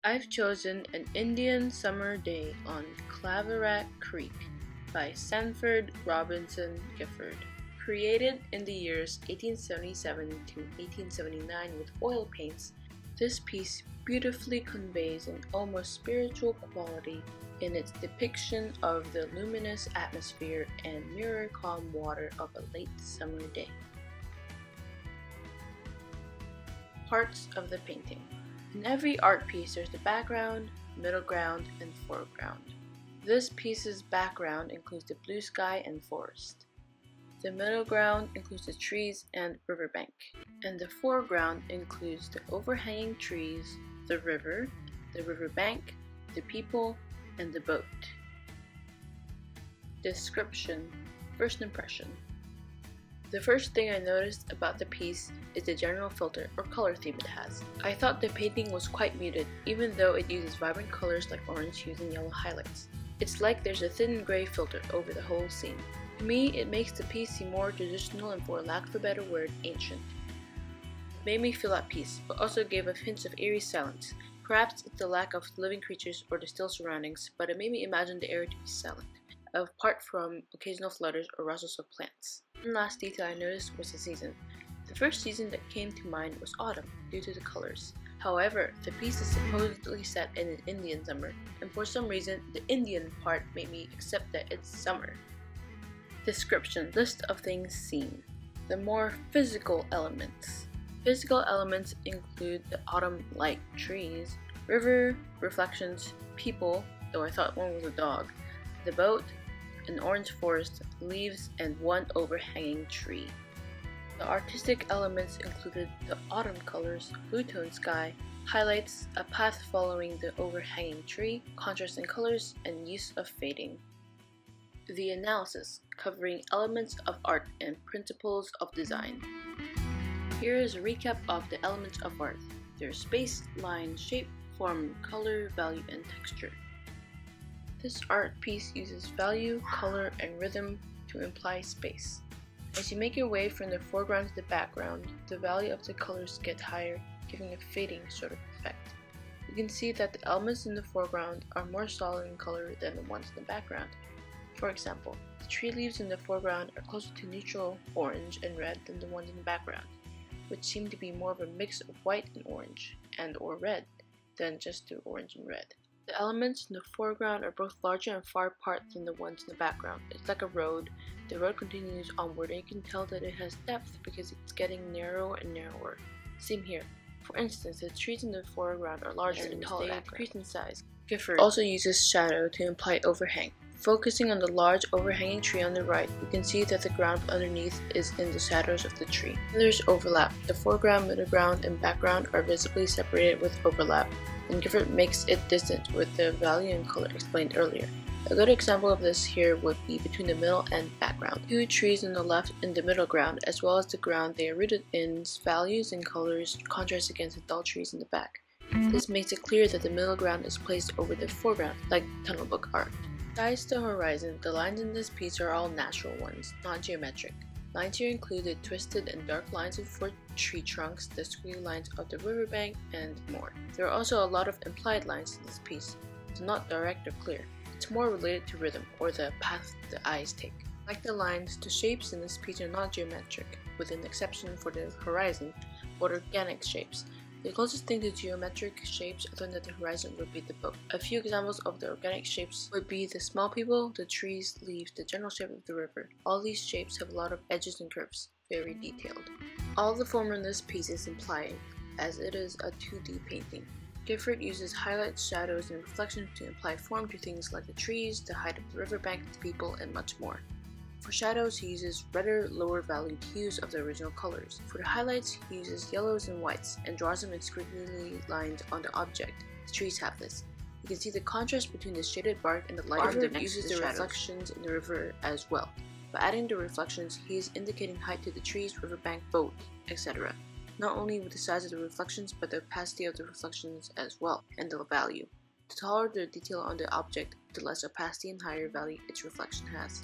I've chosen An Indian Summer Day on Claverack Creek by Sanford, Robinson, Gifford. Created in the years 1877 to 1879 with oil paints, this piece beautifully conveys an almost spiritual quality in its depiction of the luminous atmosphere and mirror calm water of a late summer day. Parts of the painting. In every art piece, there's the background, middle ground, and foreground. This piece's background includes the blue sky and forest. The middle ground includes the trees and riverbank, and the foreground includes the overhanging trees, the riverbank, the people, and the boat. Description. First impression. The first thing I noticed about the piece is the general filter or color theme it has. I thought the painting was quite muted, even though it uses vibrant colors like orange hues and yellow highlights. It's like there's a thin gray filter over the whole scene. To me, it makes the piece seem more traditional and, for lack of a better word, ancient. It made me feel at peace, but also gave off hints of eerie silence. Perhaps it's the lack of living creatures or the still surroundings, but it made me imagine the air to be silent, apart from occasional flutters or rustles of plants. One last detail I noticed was the season. The first season that came to mind was autumn, due to the colors. However, the piece is supposedly set in an Indian summer, and for some reason, the Indian part made me accept that it's summer. Description. List of things seen. The more physical elements. Physical elements include the autumn-like trees, river, reflections, people, though I thought one was a dog, the boat, an orange forest, leaves, and one overhanging tree. The artistic elements included the autumn colors, blue-toned sky, highlights, a path following the overhanging tree, contrast in colors, and use of fading. The analysis, covering elements of art and principles of design. Here is a recap of the elements of art. Their space, line, shape, form, color, value, and texture. This art piece uses value, color, and rhythm to imply space. As you make your way from the foreground to the background, the value of the colors get higher, giving a fading sort of effect. You can see that the elements in the foreground are more solid in color than the ones in the background. For example, the tree leaves in the foreground are closer to neutral orange and red than the ones in the background, which seem to be more of a mix of white and orange, and/or red, than just the orange and red. The elements in the foreground are both larger and far apart than the ones in the background. It's like a road. The road continues onward, and you can tell that it has depth because it's getting narrower and narrower. Same here. For instance, the trees in the foreground are larger and taller, they increase in size. Gifford also uses shadow to imply overhang. Focusing on the large overhanging tree on the right, you can see that the ground underneath is in the shadows of the tree. There's overlap. The foreground, middle ground, and background are visibly separated with overlap, and Gifford makes it distant with the value and color explained earlier. A good example of this here would be between the middle and background. Two trees on the left in the middle ground, as well as the ground they are rooted in's values and colors contrast against the dull trees in the back. This makes it clear that the middle ground is placed over the foreground, like tunnel book art. Besides the horizon, the lines in this piece are all natural ones, not geometric. Lines here include the twisted and dark lines of four tree trunks, the squiggly lines of the riverbank, and more. There are also a lot of implied lines in this piece, so not direct or clear. It's more related to rhythm, or the path the eyes take. Like the lines, the shapes in this piece are not geometric, with an exception for the horizon, but organic shapes. The closest thing to geometric shapes other than the horizon would be the boat. A few examples of the organic shapes would be the small people, the trees, leaves, the general shape of the river. All these shapes have a lot of edges and curves, very detailed. All the form in this piece is implied, as it is a 2D painting. Gifford uses highlights, shadows, and reflections to imply form to things like the trees, the height of the riverbank, the people, and much more. For shadows, he uses redder, lower valued hues of the original colors. For the highlights, he uses yellows and whites and draws them in squiggly lines on the object. The trees have this. You can see the contrast between the shaded bark and the light of the uses the reflections in the river as well. By adding the reflections, he is indicating height to the trees, riverbank, boat, etc. Not only with the size of the reflections, but the opacity of the reflections as well, and the value. The taller the detail on the object, the less opacity and higher value its reflection has.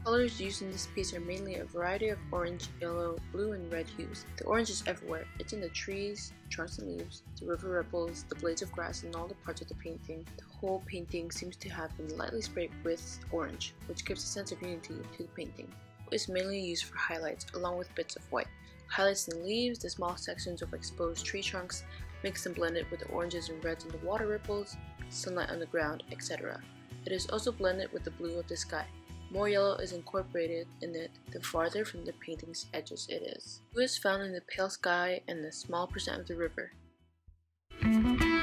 Colors used in this piece are mainly a variety of orange, yellow, blue, and red hues. The orange is everywhere. It's in the trees, trunks and leaves, the river ripples, the blades of grass, and all the parts of the painting. The whole painting seems to have been lightly sprayed with orange, which gives a sense of unity to the painting. It is mainly used for highlights, along with bits of white. Highlights in the leaves, the small sections of exposed tree trunks, mixed and blended with the oranges and reds in the water ripples, sunlight on the ground, etc. It is also blended with the blue of the sky. More yellow is incorporated in it the farther from the painting's edges it is. Blue is found in the pale sky and a small percent of the river.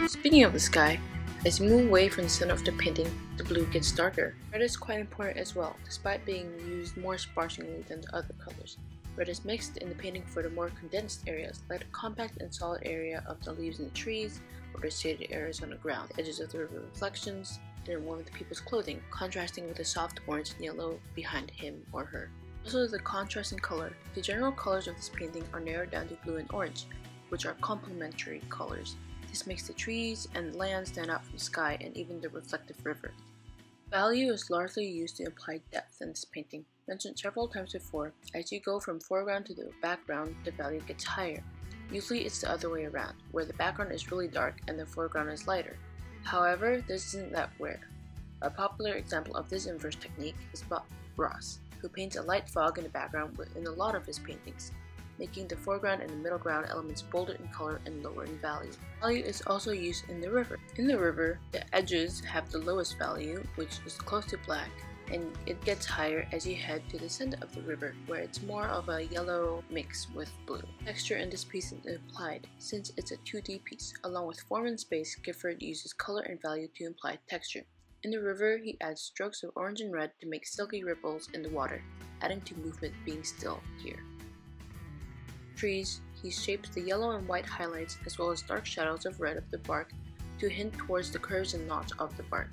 Speaking of the sky, as you move away from the center of the painting, the blue gets darker. Red is quite important as well, despite being used more sparsely than the other colors. Red is mixed in the painting for the more condensed areas, like the compact and solid area of the leaves and the trees, or the shaded areas on the ground, the edges of the river reflections, and one of the people's clothing, contrasting with the soft orange and yellow behind him or her. Also the contrast in color. The general colors of this painting are narrowed down to blue and orange, which are complementary colors. This makes the trees and land stand out from the sky and even the reflective river. Value is largely used to imply depth in this painting. Mentioned several times before, as you go from foreground to the background, the value gets higher. Usually it's the other way around, where the background is really dark and the foreground is lighter. However, this isn't that rare. A popular example of this inverse technique is Bob Ross, who paints a light fog in the background in a lot of his paintings, making the foreground and the middle ground elements bolder in color and lower in value. Value is also used in the river. In the river, the edges have the lowest value, which is close to black, and it gets higher as you head to the center of the river, where it's more of a yellow mix with blue. Texture in this piece is implied, since it's a 2D piece. Along with form and space, Gifford uses color and value to imply texture. In the river, he adds strokes of orange and red to make silky ripples in the water, adding to movement being still here. Trees, he shapes the yellow and white highlights as well as dark shadows of red of the bark to hint towards the curves and notch of the bark.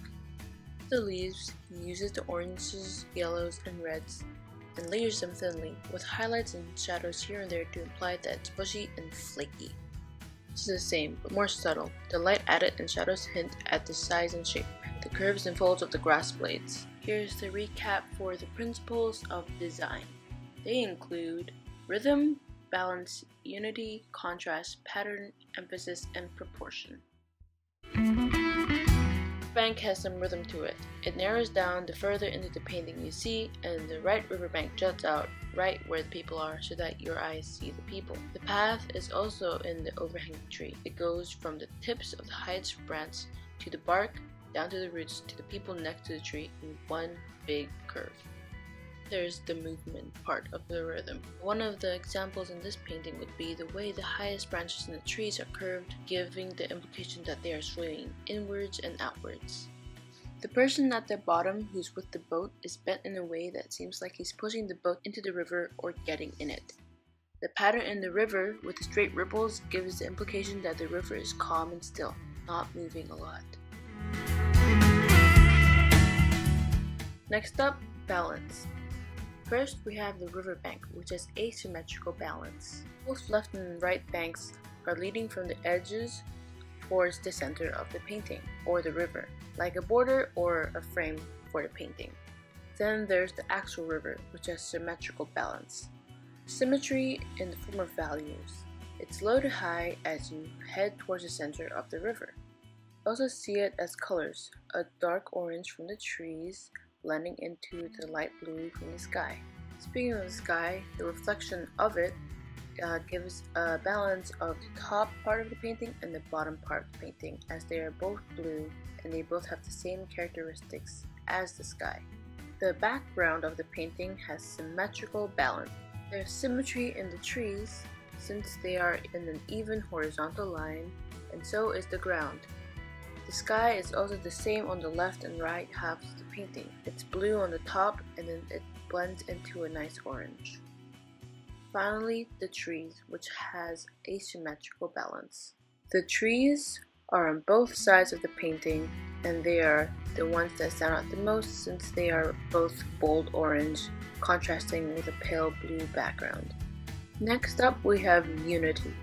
The leaves, he uses the oranges, yellows, and reds and layers them thinly, with highlights and shadows here and there to imply that it's bushy and flaky. This is the same, but more subtle. The light added and shadows hint at the size and shape, the curves and folds of the grass blades. Here's the recap for the principles of design. They include rhythm, balance, unity, contrast, pattern, emphasis, and proportion. The bank has some rhythm to it. It narrows down the further into the painting you see, and the right riverbank juts out right where the people are so that your eyes see the people. The path is also in the overhanging tree. It goes from the tips of the highest branch to the bark, down to the roots to the people next to the tree in one big curve. There's the movement part of the rhythm. One of the examples in this painting would be the way the highest branches in the trees are curved, giving the implication that they are swaying inwards and outwards. The person at the bottom who's with the boat is bent in a way that seems like he's pushing the boat into the river or getting in it. The pattern in the river with the straight ripples gives the implication that the river is calm and still, not moving a lot. Next up, balance. First, we have the riverbank, which has asymmetrical balance. Both left and right banks are leading from the edges towards the center of the painting, or the river, like a border or a frame for the painting. Then there's the actual river, which has symmetrical balance. Symmetry in the form of values. It's low to high as you head towards the center of the river. Also see it as colors, a dark orange from the trees, blending into the light blue from the sky. Speaking of the sky, the reflection of it gives a balance of the top part of the painting and the bottom part of the painting, as they are both blue and they both have the same characteristics as the sky. The background of the painting has symmetrical balance. There's symmetry in the trees since they are in an even horizontal line, and so is the ground. The sky is also the same on the left and right halves of the painting. It's blue on the top and then it blends into a nice orange. Finally, the trees, which has asymmetrical balance. The trees are on both sides of the painting, and they are the ones that stand out the most since they are both bold orange, contrasting with a pale blue background. Next up, we have unity.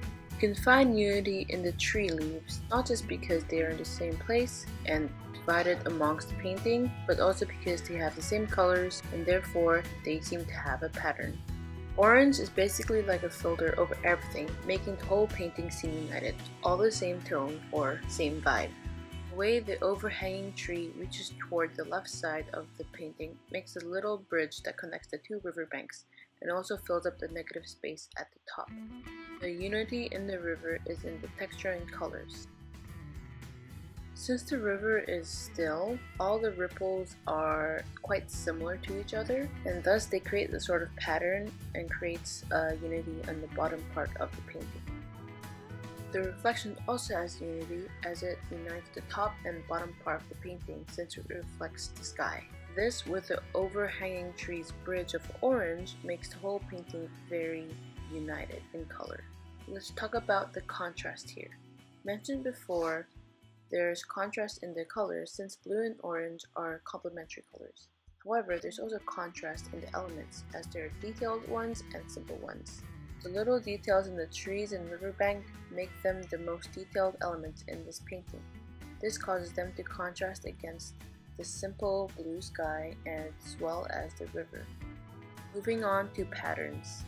can find unity in the tree leaves, not just because they are in the same place and divided amongst the painting, but also because they have the same colors and therefore they seem to have a pattern. Orange is basically like a filter over everything, making the whole painting seem united, all the same tone or same vibe. The way the overhanging tree reaches toward the left side of the painting makes a little bridge that connects the two riverbanks and also fills up the negative space at the top. The unity in the river is in the texture and colors. Since the river is still, all the ripples are quite similar to each other, and thus they create the sort of pattern and creates a unity on the bottom part of the painting. The reflection also has unity as it unites the top and bottom part of the painting since it reflects the sky. This, with the overhanging tree's bridge of orange, makes the whole painting very united in color. Let's talk about the contrast here. Mentioned before, there's contrast in the colors since blue and orange are complementary colors. However, there's also contrast in the elements as there are detailed ones and simple ones. The little details in the trees and riverbank make them the most detailed elements in this painting. This causes them to contrast against the simple blue sky as well as the river. Moving on to patterns.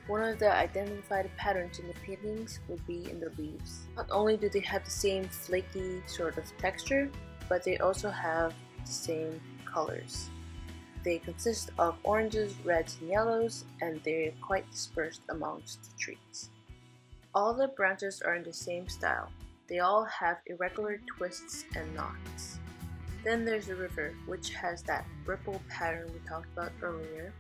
One of the identified patterns in the paintings would be in the leaves. Not only do they have the same flaky sort of texture, but they also have the same colors. They consist of oranges, reds, and yellows, and they're quite dispersed amongst the trees. All the branches are in the same style. They all have irregular twists and knots. Then there's the river, which has that ripple pattern we talked about earlier.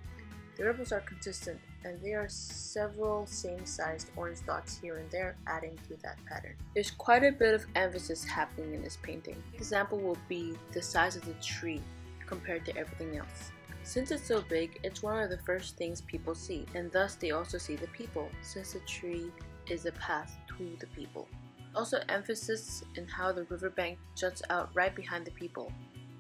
The ripples are consistent, and there are several same-sized orange dots here and there adding to that pattern. There's quite a bit of emphasis happening in this painting. An example will be the size of the tree compared to everything else. Since it's so big, it's one of the first things people see, and thus they also see the people, since the tree is a path to the people. Also emphasis in how the riverbank juts out right behind the people,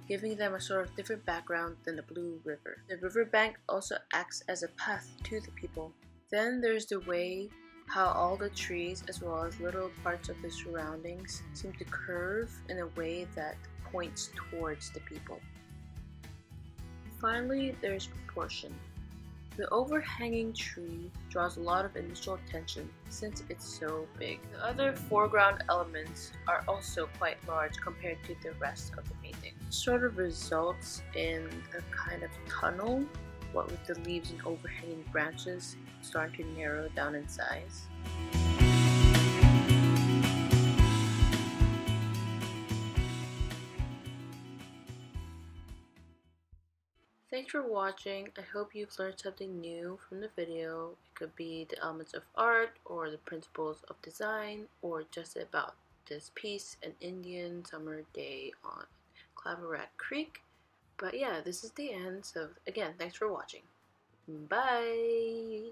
giving them a sort of different background than the blue river. The riverbank also acts as a path to the people. Then there's the way how all the trees as well as little parts of the surroundings seem to curve in a way that points towards the people. Finally, there's proportion. The overhanging tree draws a lot of initial attention since it's so big. The other foreground elements are also quite large compared to the rest of the painting. It sort of results in a kind of tunnel, what with the leaves and overhanging branches starting to narrow down in size. Thanks for watching. I hope you've learned something new from the video. It could be the elements of art or the principles of design or just about this piece, an Indian summer day on Claverack Creek. But yeah, this is the end. So again, thanks for watching. Bye!